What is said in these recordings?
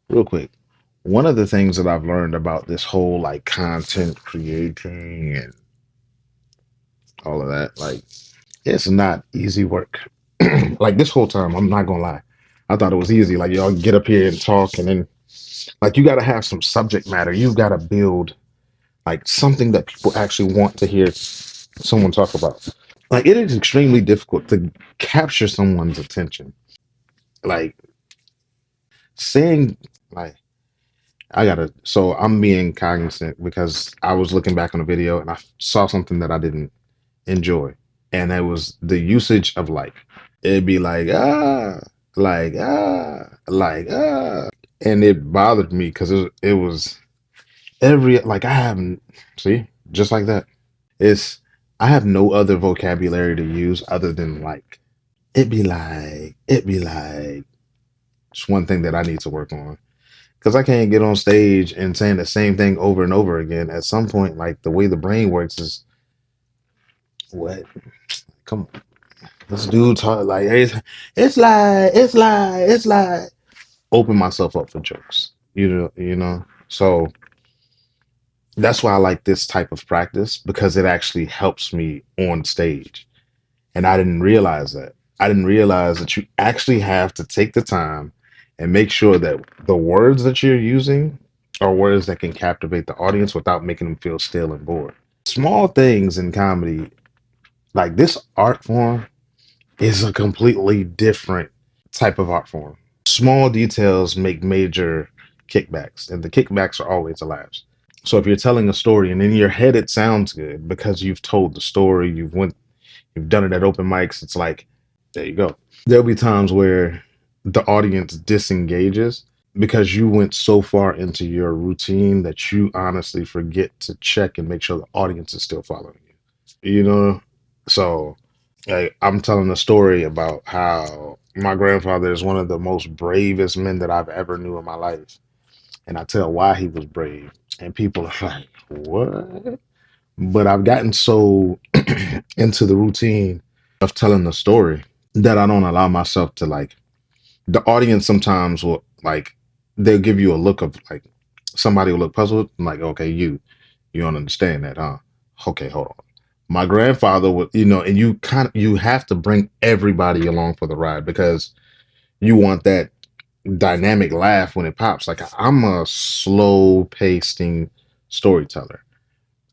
Real quick, one of the things that I've learned about this whole like content creating and all of that, like it's not easy work. Like this whole time, I'm not gonna lie. I thought it was easy. Like y'all get up here and talk, and then like you got to have some subject matter. You've got to build like something that people actually want to hear someone talk about. Like it is extremely difficult to capture someone's attention. Like saying like I gotta. So I'm being cognizant because I was looking back on the video and I saw something that I didn't enjoy, and it was the usage of like it'd be and it bothered me because it was every like I haven't see just like that. It's I have no other vocabulary to use other than like it'd be like. It's one thing that I need to work on because I can't get on stage and saying the same thing over and over again. At some point, like the way the brain works is what? Come on, this dude talk like it's like open myself up for jokes. You know. So that's why I like this type of practice because it actually helps me on stage. And I didn't realize that. I didn't realize that you actually have to take the time and make sure that the words that you're using are words that can captivate the audience without making them feel stale and bored. Small things in comedy, like this art form, is a completely different type of art form. Small details make major kickbacks, and the kickbacks are always the laughs. So if you're telling a story and in your head it sounds good because you've told the story, you've done it at open mics, it's like there you go. There'll be times where the audience disengages because you went so far into your routine that you honestly forget to check and make sure the audience is still following you. You know? So like, I'm telling a story about how my grandfather is one of the most bravest men that I've ever knew in my life. And I tell why he was brave. And people are like, what? But I've gotten so into the routine of telling the story that I don't allow myself to like the audience sometimes will like they'll give you a look of like somebody will look puzzled. I'm like, okay, you don't understand that, huh? Okay, hold on. My grandfather would, and you have to bring everybody along for the ride because you want that dynamic laugh when it pops. Like I'm a slow pacing storyteller.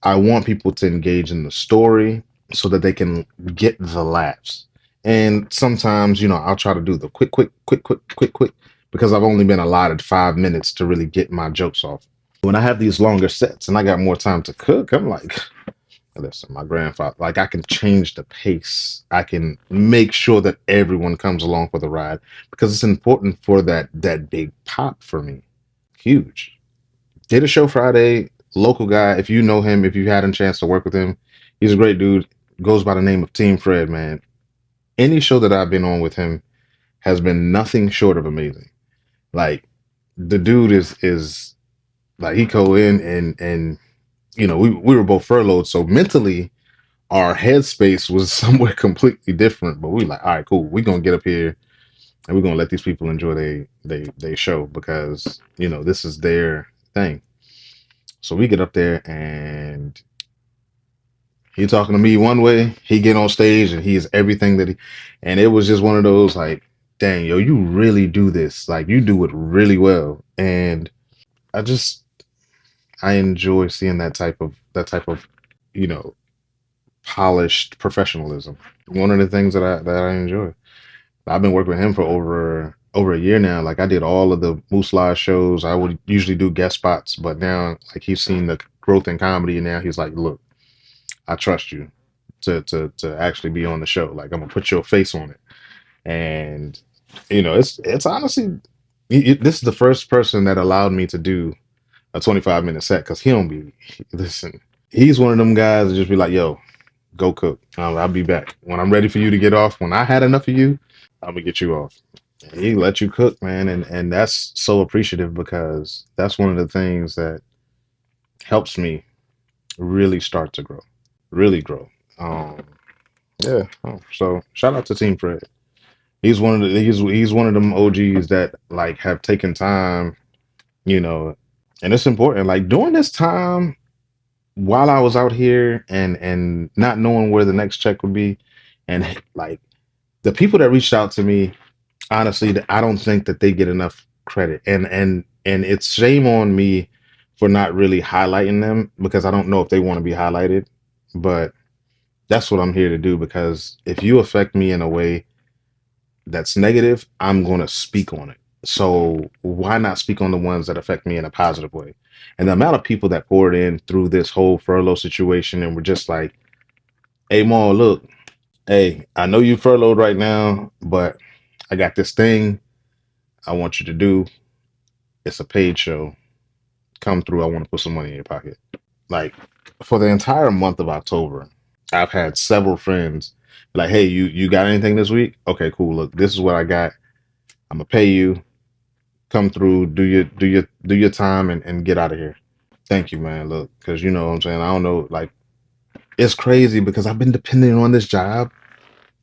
I want people to engage in the story so that they can get the laughs. And sometimes, I'll try to do the quick, because I've only been allotted 5 minutes to really get my jokes off. When I have these longer sets and I got more time to cook, I'm like, listen, my grandfather, like I can change the pace. I can make sure that everyone comes along for the ride because it's important for that big pop for me. Huge. Did a show Friday. Local guy. If you know him, if you had a chance to work with him, he's a great dude. Goes by the name of Team Fred. Man, any show that I've been on with him has been nothing short of amazing. Like the dude is like he go in and we were both furloughed, so mentally our headspace was somewhere completely different. But we like, all right, cool. We're gonna get up here and we're gonna let these people enjoy they show because this is their thing. So we get up there and he talking to me one way, he get on stage and he is everything and it was just one of those like, dang, yo, you really do this. Like you do it really well. And I just I enjoy seeing that type of, you know, polished professionalism. One of the things that I enjoy. I've been working with him for over a year now. Like I did all of the Moose Live shows. I would usually do guest spots, but now like he's seen the growth in comedy and now he's like, look, I trust you to actually be on the show. Like I'm gonna put your face on it, and it's honestly this is the first person that allowed me to do a 25-minute set because he don't be listen. He's one of them guys that just be like, yo, go cook. I'll be back when I'm ready for you to get off. When I had enough of you, I'm gonna get you off. And he let you cook, man, and that's so appreciative because that's one of the things that helps me really start to grow, really grow. Um, Yeah. Oh, so shout out to Team Fred. He's one of them OGs that like have taken time. you know, and it's important. Like during this time, while I was out here and not knowing where the next check would be, and like the people that reached out to me, honestly, I don't think that they get enough credit, and it's shame on me for not really highlighting them because I don't know if they want to be highlighted, but that's what I'm here to do because if you affect me in a way that's negative, I'm going to speak on it. So why not speak on the ones that affect me in a positive way? And the amount of people that poured in through this whole furlough situation and were just like, "Hey, Mo, look, hey, I know you furloughed right now, but I got this thing I want you to do. It's a paid show. Come through. I want to put some money in your pocket." Like for the entire month of October, I've had several friends like, "Hey, you got anything this week? Okay, cool. Look, this is what I got. I'm gonna pay you. Come through, do your time and get out of here." Thank you, man. Look, because you know what I'm saying. I don't know, like it's crazy because I've been depending on this job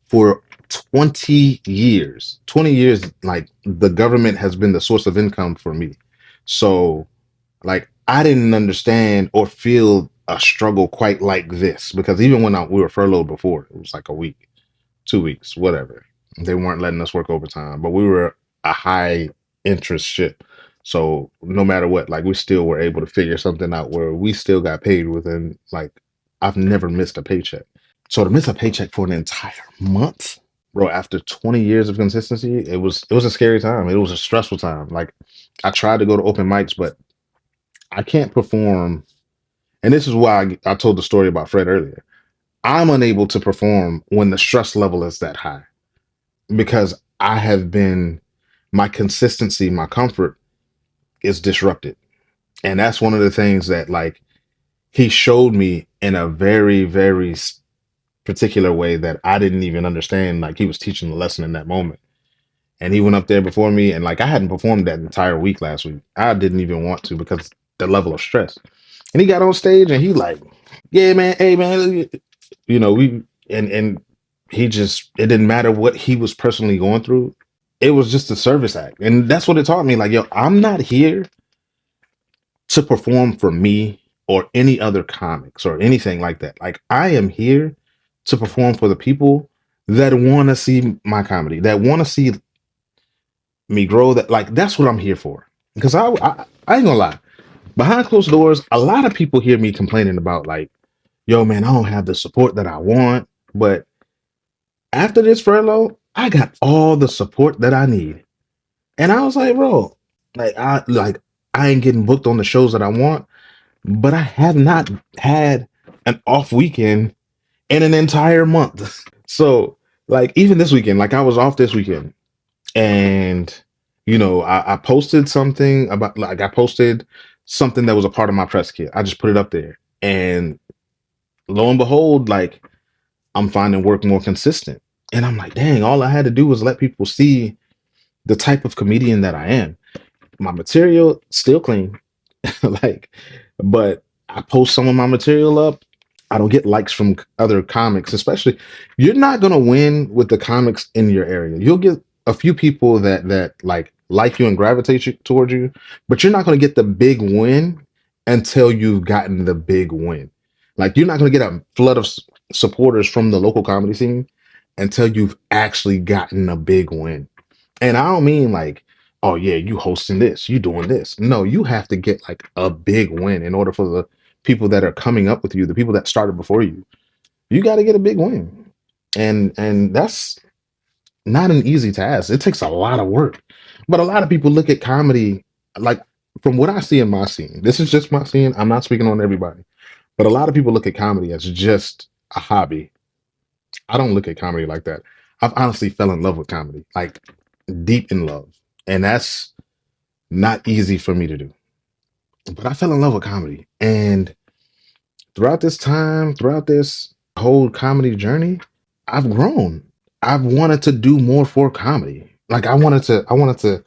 for 20 years. 20 years, like the government has been the source of income for me. So like I didn't understand or feel a struggle quite like this because even when we were furloughed before, it was like a week, 2 weeks, whatever. They weren't letting us work overtime, but we were a high interest ship. So no matter what, like we still were able to figure something out where we still got paid within like I've never missed a paycheck. So to miss a paycheck for an entire month, bro, after 20 years of consistency, it was a scary time. It was a stressful time. Like I tried to go to open mics, but I can't perform. And this is why I told the story about Fred earlier. I'm unable to perform when the stress level is that high because I have been my consistency, my comfort is disrupted. And that's one of the things that like he showed me in a very, very particular way that I didn't even understand. Like he was teaching the lesson in that moment. And he went up there before me and like I hadn't performed that entire week last week. I didn't even want to because the level of stress. And he got on stage and he like, "Yeah, man, hey man, we and he just it didn't matter what he was personally going through. It was just a service act. And that's what it taught me. Like, yo, I'm not here to perform for me or any other comics or anything like that. Like I am here to perform for the people that want to see my comedy, that want to see me grow. That like that's what I'm here for. Because I ain't gonna lie, behind closed doors, a lot of people hear me complaining about like, "Yo, man, I don't have the support that I want." But after this furlough, I got all the support that I need. And I was like, bro, I ain't getting booked on the shows that I want, but I have not had an off weekend in an entire month. So like even this weekend, like I was off this weekend and I posted something about like I posted something that was a part of my press kit. I just put it up there. And lo and behold, like I'm finding work more consistent. And I'm like, dang, all I had to do was let people see the type of comedian that I am. My material still clean, like, but I post some of my material up. I don't get likes from other comics, especially. You're not gonna win with the comics in your area. You'll get a few people that like you and gravitate towards you, but you're not gonna get the big win until you've gotten the big win. Like you're not gonna get a flood of supporters from the local comedy scene until you've actually gotten a big win. And I don't mean like, "Oh yeah, you hosting this, you doing this." No, you have to get like a big win in order for the people that are coming up with you, the people that started before you. You got to get a big win. And that's not an easy task. It takes a lot of work. But a lot of people look at comedy like from what I see in my scene. This is just my scene. I'm not speaking on everybody. But a lot of people look at comedy as just a hobby. I don't look at comedy like that. I've honestly fell in love with comedy. Like deep in love. And that's not easy for me to do. But I fell in love with comedy. And throughout this time, throughout this whole comedy journey, I've grown. I've wanted to do more for comedy. Like I wanted to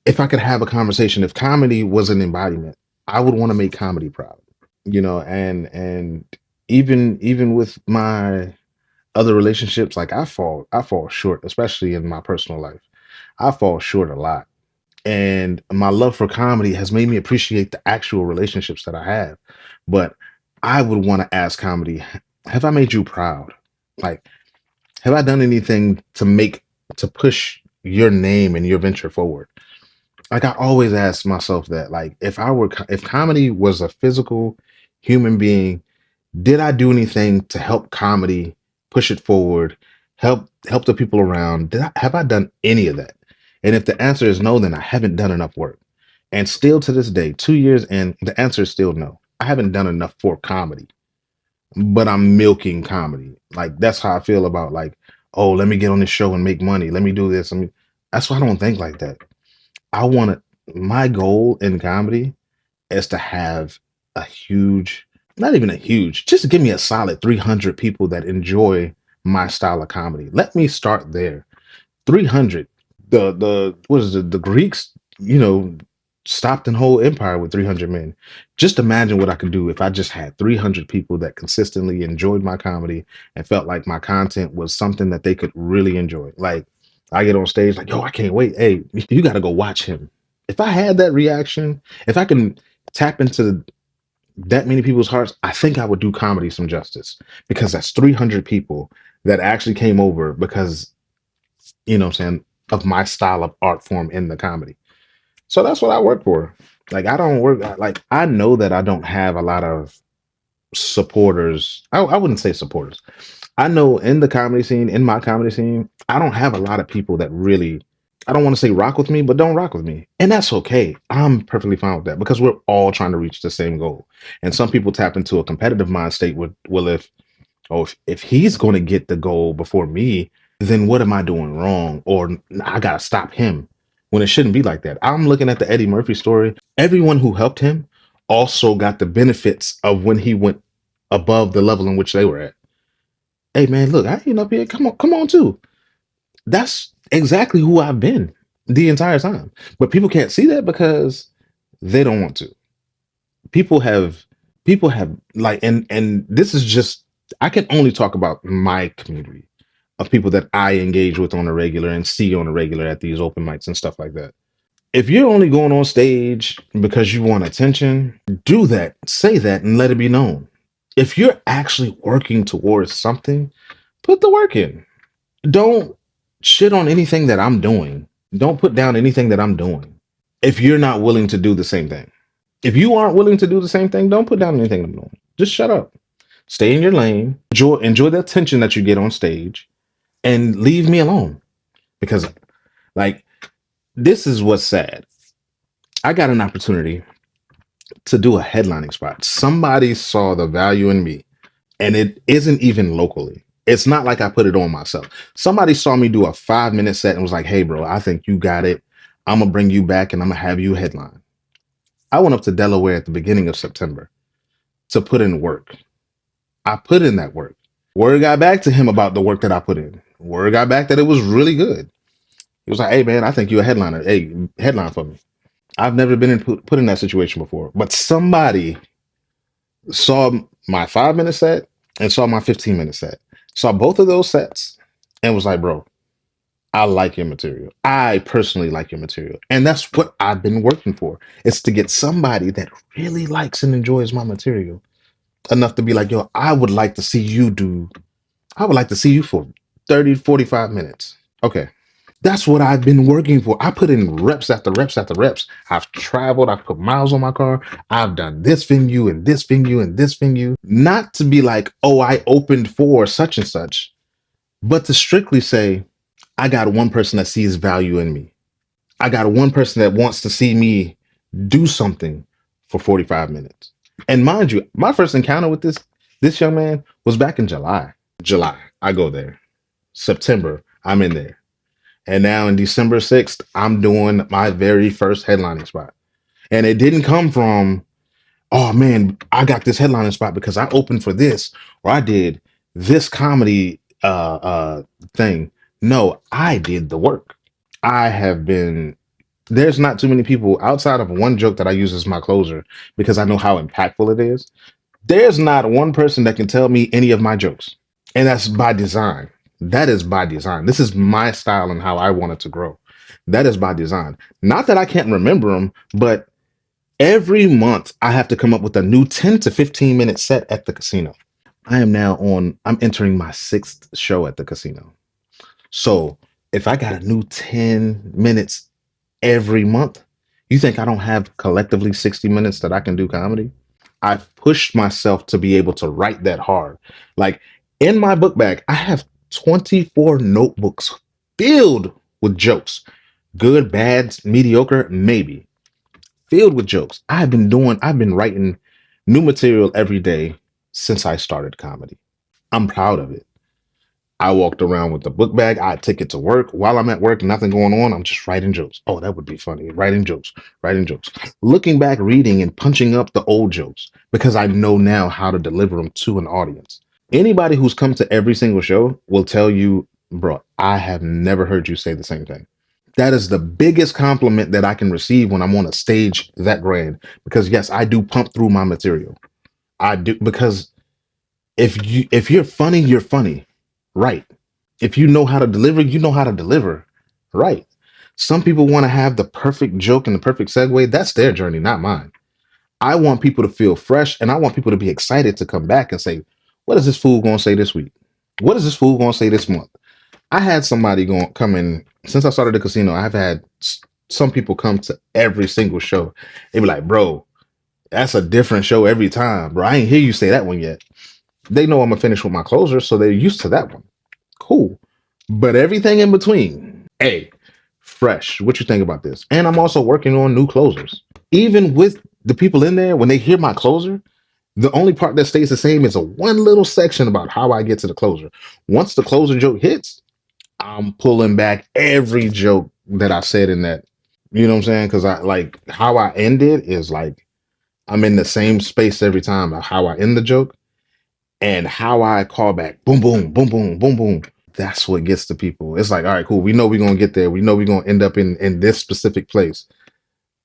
if I could have a conversation, if comedy was an embodiment, I would want to make comedy proud. And even with my other relationships, like I fall short, especially in my personal life. I fall short a lot. And my love for comedy has made me appreciate the actual relationships that I have. But I would want to ask comedy, have I made you proud? Like, have I done anything to push your name and your venture forward? Like, I always ask myself that, like, if comedy was a physical human being, did I do anything to help comedy push it forward, help the people around? Have I done any of that? And if the answer is no, then I haven't done enough work. And still to this day, 2 years in, the answer is still no. I haven't done enough for comedy, but I'm milking comedy. Like, that's how I feel about, like, oh, let me get on this show and make money. Let me do this. I mean, that's why I don't think like that. I want to. My goal in comedy is to have a huge, not even a huge, just give me a solid 300 people that enjoy my style of comedy. Let me start there. 300. The what is it? The Greeks, you know, stopped an whole empire with 300 men. Just imagine what I could do if I just had 300 people that consistently enjoyed my comedy and felt like my content was something that they could really enjoy. Like, I get on stage like, yo, I can't wait. Hey, you got to go watch him. If I had that reaction, if I can tap into that many people's hearts, I think I would do comedy some justice, because that's 300 people that actually came over because, you know what I'm saying, of my style of art form in the comedy. So that's what I work for. Like, I don't work, like, I know that I don't have a lot of supporters. I wouldn't say supporters. I know in the comedy scene, in my comedy scene, I don't have a lot of people that really, I don't want to say rock with me, but don't rock with me. And that's okay. I'm perfectly fine with that, because we're all trying to reach the same goal. And some people tap into a competitive mind state with, well, if he's going to get the goal before me, then what am I doing wrong? Or I got to stop him, when it shouldn't be like that. I'm looking at the Eddie Murphy story. Everyone who helped him also got the benefits of when he went above the level in which they were at. Hey man, look, I ain't up here. Come on too. That's exactly who I've been the entire time. But people can't see that because they don't want to. People have people have like, and this is just, I can only talk about my community of people that I engage with on a regular and see on a regular at these open mics and stuff like that. If you're only going on stage because you want attention, do that, say that, and let it be known. If you're actually working towards something, put the work in. Don't shit on anything that I'm doing. Don't put down anything that I'm doing if you're not willing to do the same thing. If you aren't willing to do the same thing, don't put down anything I'm doing. Just shut up. Stay in your lane. Enjoy the attention that you get on stage, and leave me alone. Because, like, this is what's sad. I got an opportunity to do a headlining spot. Somebody saw the value in me, and it isn't even locally. It's not like I put it on myself. Somebody saw me do a 5 minute set and was like, hey, bro, I think you got it. I'm going to bring you back and I'm going to have you headline. I went up to Delaware at the beginning of September to put in work. I put in that work. Word got back to him about the work that I put in. Word got back that it was really good. He was like, hey, man, I think you're a headliner. Hey, headline for me. I've never been put in that situation before. But somebody saw my 5 minute set and saw my 15 minute set. Saw both of those sets and was like, bro, I like your material. I personally like your material. And that's what I've been working for. It's to get somebody that really likes and enjoys my material enough to be like, yo, I would like to see you for 30, 45 minutes. Okay. That's what I've been working for. I put in reps after reps after reps. I've traveled, I've put miles on my car. I've done this venue and this venue and this venue. Not to be like, oh, I opened for such and such, but to strictly say, I got one person that sees value in me. I got one person that wants to see me do something for 45 minutes. And mind you, my first encounter with this young man was back in July. July, I go there. September, I'm in there. And now in December 6th, I'm doing my very first headlining spot. And it didn't come from, oh man, I got this headlining spot because I opened for this, or I did this comedy thing. No, I did the work. I have been, there's not too many people outside of one joke that I use as my closer because I know how impactful it is. There's not one person that can tell me any of my jokes. And that's by design. That is by design. This is my style and how I want it to grow. That is by design. Not that I can't remember them, but every month I have to come up with a new 10 to 15-minute set at the casino. I'm entering my sixth show at the casino. So if I got a new 10 minutes every month, you think I don't have collectively 60 minutes that I can do comedy? I've pushed myself to be able to write that hard. Like in my book bag, I have 24 notebooks filled with jokes. Good, bad, mediocre, maybe. Filled with jokes. I've been writing new material every day since I started comedy. I'm proud of it. I walked around with the book bag. I take it to work. While I'm at work, nothing going on. I'm just writing jokes. Oh, that would be funny. Writing jokes. Looking back, reading and punching up the old jokes because I know now how to deliver them to an audience. Anybody who's come to every single show will tell you, bro, I have never heard you say the same thing. That is the biggest compliment that I can receive when I'm on a stage that grand. Because yes, I do pump through my material. I do because if you're funny, you're funny. Right. If you know how to deliver, you know how to deliver. Right. Some people want to have the perfect joke and the perfect segue. That's their journey, not mine. I want people to feel fresh and I want people to be excited to come back and say, what is this fool going to say this week? What is this fool going to say this month? I had somebody going come in since I started the casino. I've had some people come to every single show. They be like, bro, that's a different show every time, bro. I ain't hear you say that one yet. They know I'm gonna finish with my closer, so they're used to that one. Cool. But everything in between, hey, fresh. What you think about this? And I'm also working on new closers. Even with the people in there, when they hear my closer, the only part that stays the same is a one little section about how I get to the closer. Once the closer joke hits, I'm pulling back every joke that I said in that. You know what I'm saying? Because I like how I end it is like I'm in the same space every time. How I end the joke and how I call back. Boom, boom, boom, boom, boom, boom. That's what gets to people. It's like, all right, cool. We know we're gonna get there. We know we're gonna end up in this specific place.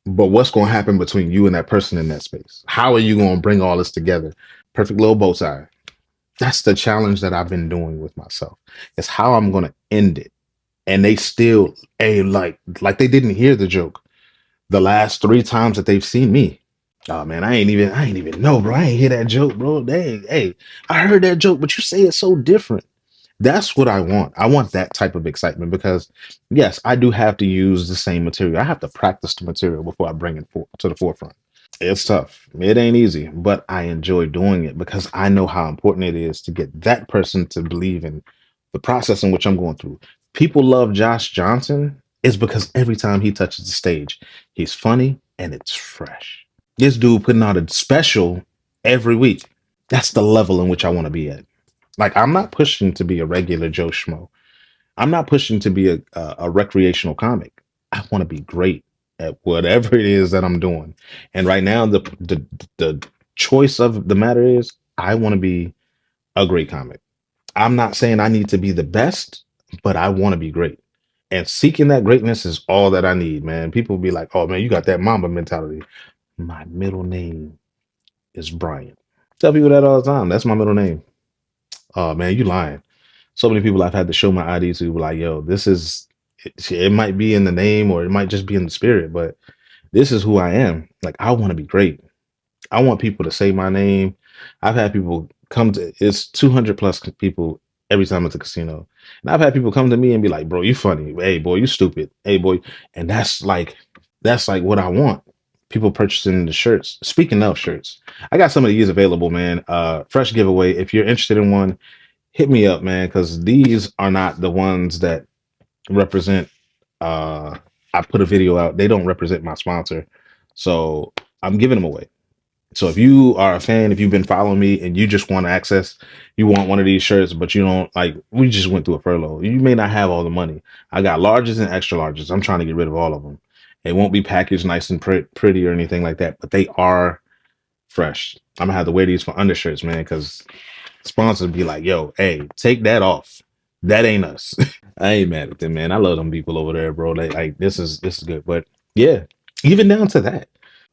But what's gonna happen between you and that person in that space? How are you gonna bring all this together? Perfect little bow tie. That's the challenge that I've been doing with myself. It's how I'm gonna end it. And they still, hey, like they didn't hear the joke the last three times that they've seen me. Oh man, I ain't even know, bro. I ain't hear that joke, bro. Dang, hey, I heard that joke, but you say it so different. That's what I want. I want that type of excitement because, yes, I do have to use the same material. I have to practice the material before I bring it to the forefront. It's tough. It ain't easy, but I enjoy doing it because I know how important it is to get that person to believe in the process in which I'm going through. People love Josh Johnson is because every time he touches the stage, he's funny and it's fresh. This dude putting out a special every week. That's the level in which I want to be at. Like I'm not pushing to be a regular Joe Schmo. I'm not pushing to be a recreational comic. I want to be great at whatever it is that I'm doing. And right now, the choice of the matter is I want to be a great comic. I'm not saying I need to be the best, but I want to be great. And seeking that greatness is all that I need, man. People be like, "Oh man, you got that Mamba mentality." My middle name is Brian. Tell people that all the time. That's my middle name. Oh man, you lying. So many people I've had to show my ID to were like, yo, this is it might be in the name or it might just be in the spirit, but this is who I am. Like I want to be great. I want people to say my name. I've had people come to it's 200 plus people every time at the casino. And I've had people come to me and be like, bro, you funny. Hey boy, you stupid. Hey boy. And that's like what I want. People purchasing the shirts. Speaking of shirts, I got some of these available, man. Fresh giveaway. If you're interested in one, hit me up, man, because these are not the ones that represent. Uh, I put a video out. They don't represent my sponsor, so I'm giving them away. So if you are a fan, if you've been following me and you just want access, you want one of these shirts, but you don't like. We just went through a furlough. You may not have all the money. I got larges and extra larges. I'm trying to get rid of all of them. It won't be packaged nice and pretty or anything like that, but they are fresh. I'm gonna have to wear these for undershirts, man, because sponsors be like, yo, hey, take that off. That ain't us. I ain't mad at them, man. I love them people over there, bro. They like this is good. But yeah, even down to that.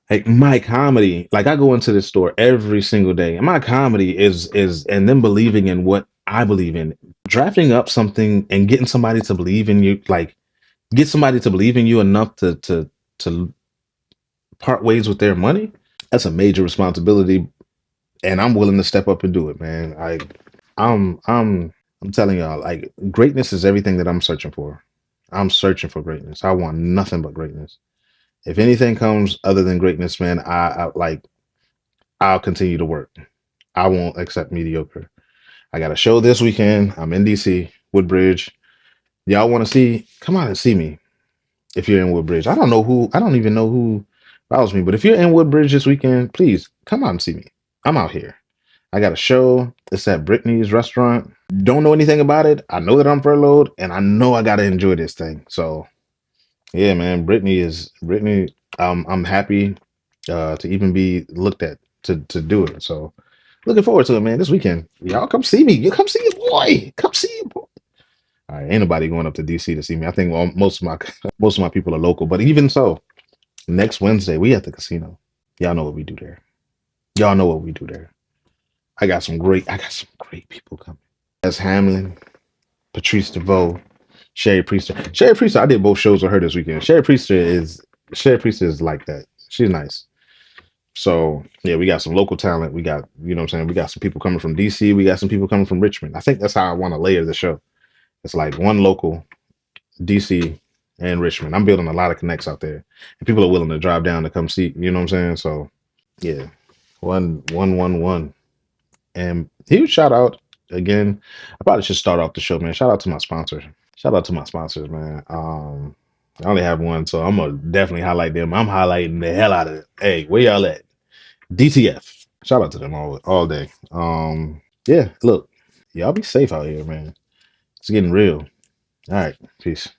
Like my comedy, like I go into this store every single day. And my comedy is and them believing in what I believe in. Drafting up something and getting somebody to believe in you, like get somebody to believe in you enough to part ways with their money. That's a major responsibility, and I'm willing to step up and do it, man. I'm I'm I'm telling y'all, like greatness is everything that I'm searching for. I'm searching for greatness. I want nothing but greatness. If anything comes other than greatness, man, I like I'll continue to work. I won't accept mediocre. I got a show this weekend. I'm in DC, Woodbridge. Y'all want to see? Come on and see me if you're in Woodbridge. I don't know who. I don't even know who follows me. But if you're in Woodbridge this weekend, please come out and see me. I'm out here. I got a show. It's at Brittany's restaurant. Don't know anything about it. I know that I'm furloughed, and I know I gotta enjoy this thing. So yeah, man, Brittany. I'm happy to even be looked at to do it. So looking forward to it, man. This weekend, y'all come see me. You come see your boy. Come see your boy. All right, ain't nobody going up to DC to see me. I think most of my most of my people are local, but even so, next Wednesday we at the casino. Y'all know what we do there. Y'all know what we do there. I got some great people coming. As Hamlin, Patrice DeVoe, Sherry Priester. Sherry Priester, I did both shows with her this weekend. Sherry Priester is like that. She's nice. So yeah, we got some local talent. We got, you know what I'm saying? We got some people coming from DC. We got some people coming from Richmond. I think that's how I want to layer the show. It's like one local, DC, and Richmond. I'm building a lot of connects out there. And people are willing to drive down to come see, you know what I'm saying? So yeah. One. And huge shout out again. I probably should start off the show, man. Shout out to my sponsors. Shout out to my sponsors, man. I only have one, so I'm gonna definitely highlight them. I'm highlighting the hell out of it. Hey, where y'all at? DTF. Shout out to them all day. Yeah, look, y'all be safe out here, man. It's getting real. All right, peace.